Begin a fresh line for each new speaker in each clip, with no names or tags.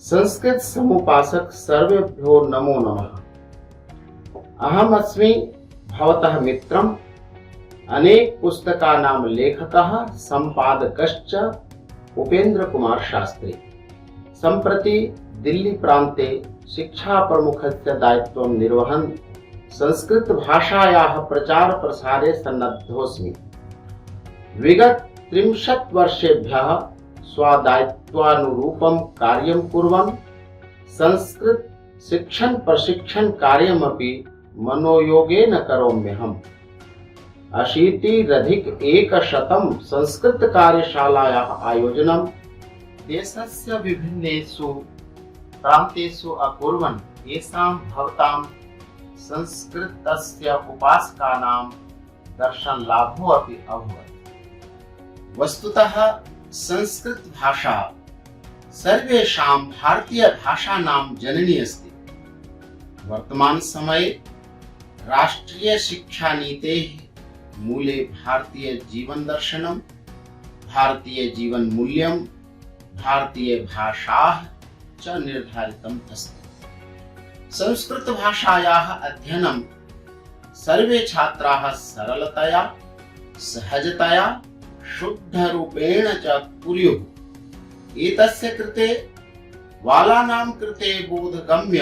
संस्कृत समुपासक सर्वेभ्यो नमो नमः। अहम अस्मि भवतः मित्रम् अनेक पुस्तकानां लेखकः संपादकश्च उपेन्द्र कुमार शास्त्री। सम्प्रति दिल्ली प्रान्ते शिक्षा प्रमुखस्य दायित्वं निर्वहन् संस्कृत भाषायाः प्रचार प्रसारे सन्नद्धोऽस्मि। विगत 30 वर्षेभ्यः स्वदायित्वानुरूपं कार्यं कुर्वन् संस्कृत शिक्षण प्रशिक्षण कार्यमपि मनोयोगेन करोम्यहम्। 80+ संस्कृत कार्यशालायाः आयोजनं देशस्य विभिन्नेषु प्रान्तेषु अकुर्वन् येषां भवतां संस्कृतस्य उपासकानां दर्शनलाभो अपि अभवत्। वस्तुतः संस्कृत भाषा सर्वेषां भारतीय भाषाणां जननी अस्ति। वर्तमान समये राष्ट्रीय शिक्षा नीतेः मूले भारतीय जीवन दर्शनम, भारतीय जीवन मूल्यम, भारतीय भाषाः च निर्धारितम् अस्ति। संस्कृत भाषायाः अध्ययनं सर्वे छात्राः सरलतया, सहजतया, शुद्धरूपेण च कुर्युः। एतस्य कृते बालानां कृते बोधगम्य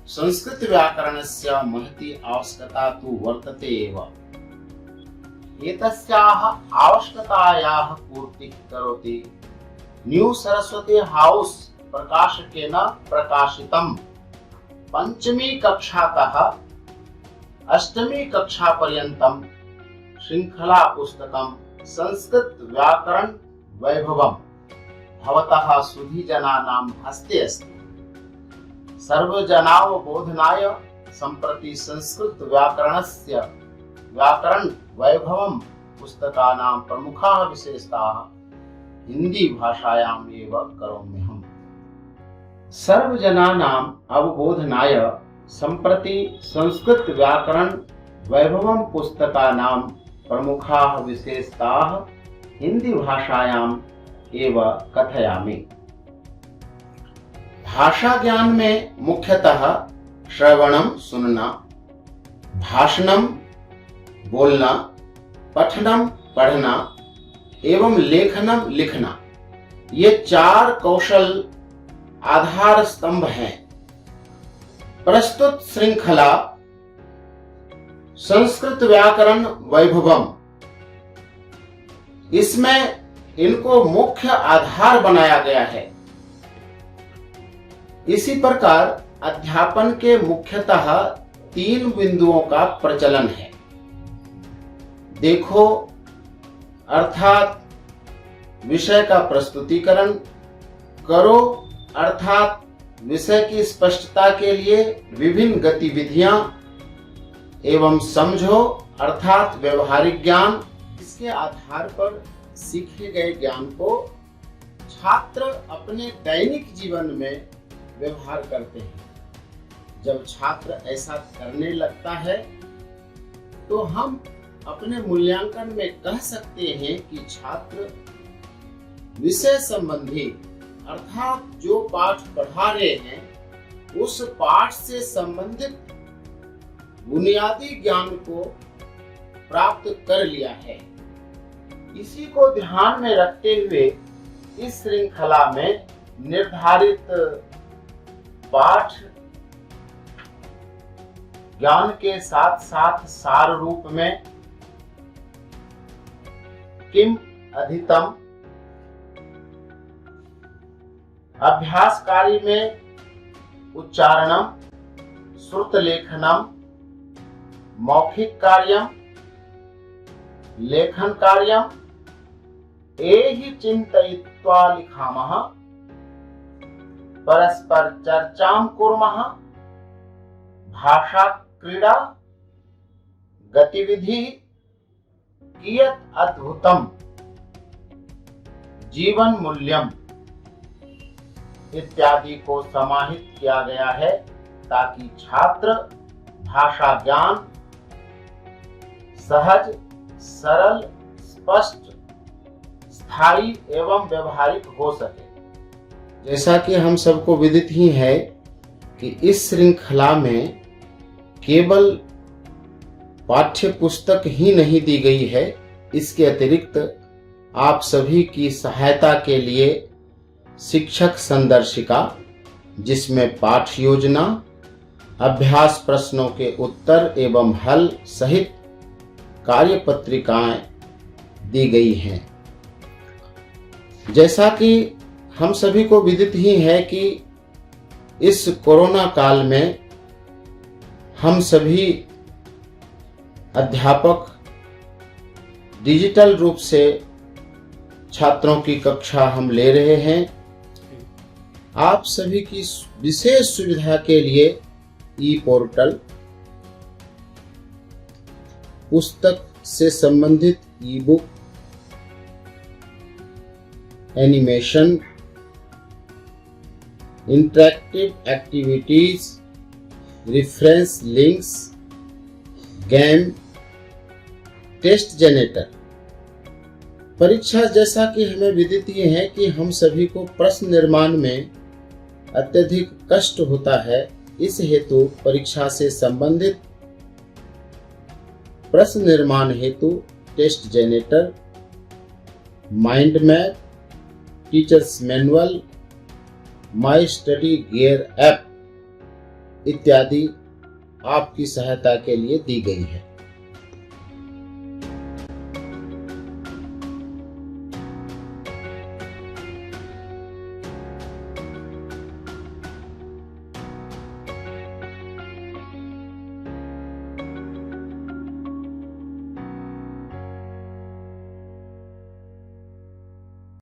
संस्कृत व्याकरणस्य महती आवश्यकता तु वर्तते एव। एतस्याः आवश्यकतायाः पूर्तिः करोति न्यू सरस्वती हाउस प्रकाशकेन प्रकाशितं 5मी कक्षातः 8मी कक्षापर्यन्तं श्रृंखला पुस्तकं संस्कृत व्याकरण वैभवम् भवतः सुधीजनानां हस्ते अस्ति। सर्वजनावबोधनाय सम्प्रति संस्कृत व्याकरण वैभवम् पुस्तकानां प्रमुखाः विशेषताः हिंदी भाषायाम् एव करोम्यहम्। सर्वजनानाम् अवबोधनाय सम्प्रति संस्कृत व्याकरण वैभवम् पुस्तकानां प्रमुखाः विशेषताः हिंदी भाषायाम् एव कथयामि। भाषा ज्ञान में मुख्यतः श्रवणम सुनना, भाषणम बोलना, पठनम पढ़ना एवं लेखनम लिखना, ये 4 कौशल आधार स्तंभ हैं। प्रस्तुत श्रृंखला संस्कृत व्याकरण वैभवम, इसमें इनको मुख्य आधार बनाया गया है। इसी प्रकार अध्यापन के मुख्यतः 3 बिंदुओं का प्रचलन है। देखो अर्थात विषय का प्रस्तुतिकरण, करो अर्थात विषय की स्पष्टता के लिए विभिन्न गतिविधियां, एवं समझो अर्थात व्यवहारिक ज्ञान। इसके आधार पर सीखे गए ज्ञान को छात्र अपने दैनिक जीवन में व्यवहार करते हैं। जब छात्र ऐसा करने लगता है तो हम अपने मूल्यांकन में कह सकते हैं कि छात्र विषय संबंधी अर्थात जो पाठ पढ़ा रहे हैं उस पाठ से संबंधित बुनियादी ज्ञान को प्राप्त कर लिया है। इसी को ध्यान में रखते हुए इस श्रृंखला में निर्धारित पाठ ज्ञान के साथ साथ सार रूप में किम अधितम, अभ्यासकारी में उच्चारणम, श्रुत लेखनम, मौखिक कार्यम, लेखन कार्यम, एहि चिन्तयित्वा लिखामः, परस्पर चर्चां कुर्मः, भाषा क्रीडा, गतिविधि, कियत् अद्भुतम, जीवन मूल्यम इत्यादि को समाहित किया गया है ताकि छात्र भाषा ज्ञान सहज, सरल, स्पष्ट स्थायी एवं व्यवहारिक हो सके। जैसा कि हम सबको विदित ही है कि इस श्रृंखला में केवल पाठ्य पुस्तक ही नहीं दी गई है, इसके अतिरिक्त आप सभी की सहायता के लिए शिक्षक संदर्शिका, जिसमें पाठ योजना, अभ्यास प्रश्नों के उत्तर एवं हल सहित कार्यपत्रिकाएं दी गई हैं। जैसा कि हम सभी को विदित ही है कि इस कोरोना काल में हम सभी अध्यापक डिजिटल रूप से छात्रों की कक्षा हम ले रहे हैं। आप सभी की विशेष सुविधा के लिए ई पोर्टल, पुस्तक से संबंधित e book, animation, interactive activities, reference links, game, test generator. परीक्षा, जैसा कि हमें विदित ही है कि हम सभी को प्रश्न निर्माण में अत्यधिक कष्ट होता है, इस हेतु परीक्षा से संबंधित प्रश्न निर्माण हेतु test generator, mind map, teachers manual, my study gear app इत्यादि आपकी सहायता के लिए दी गई है।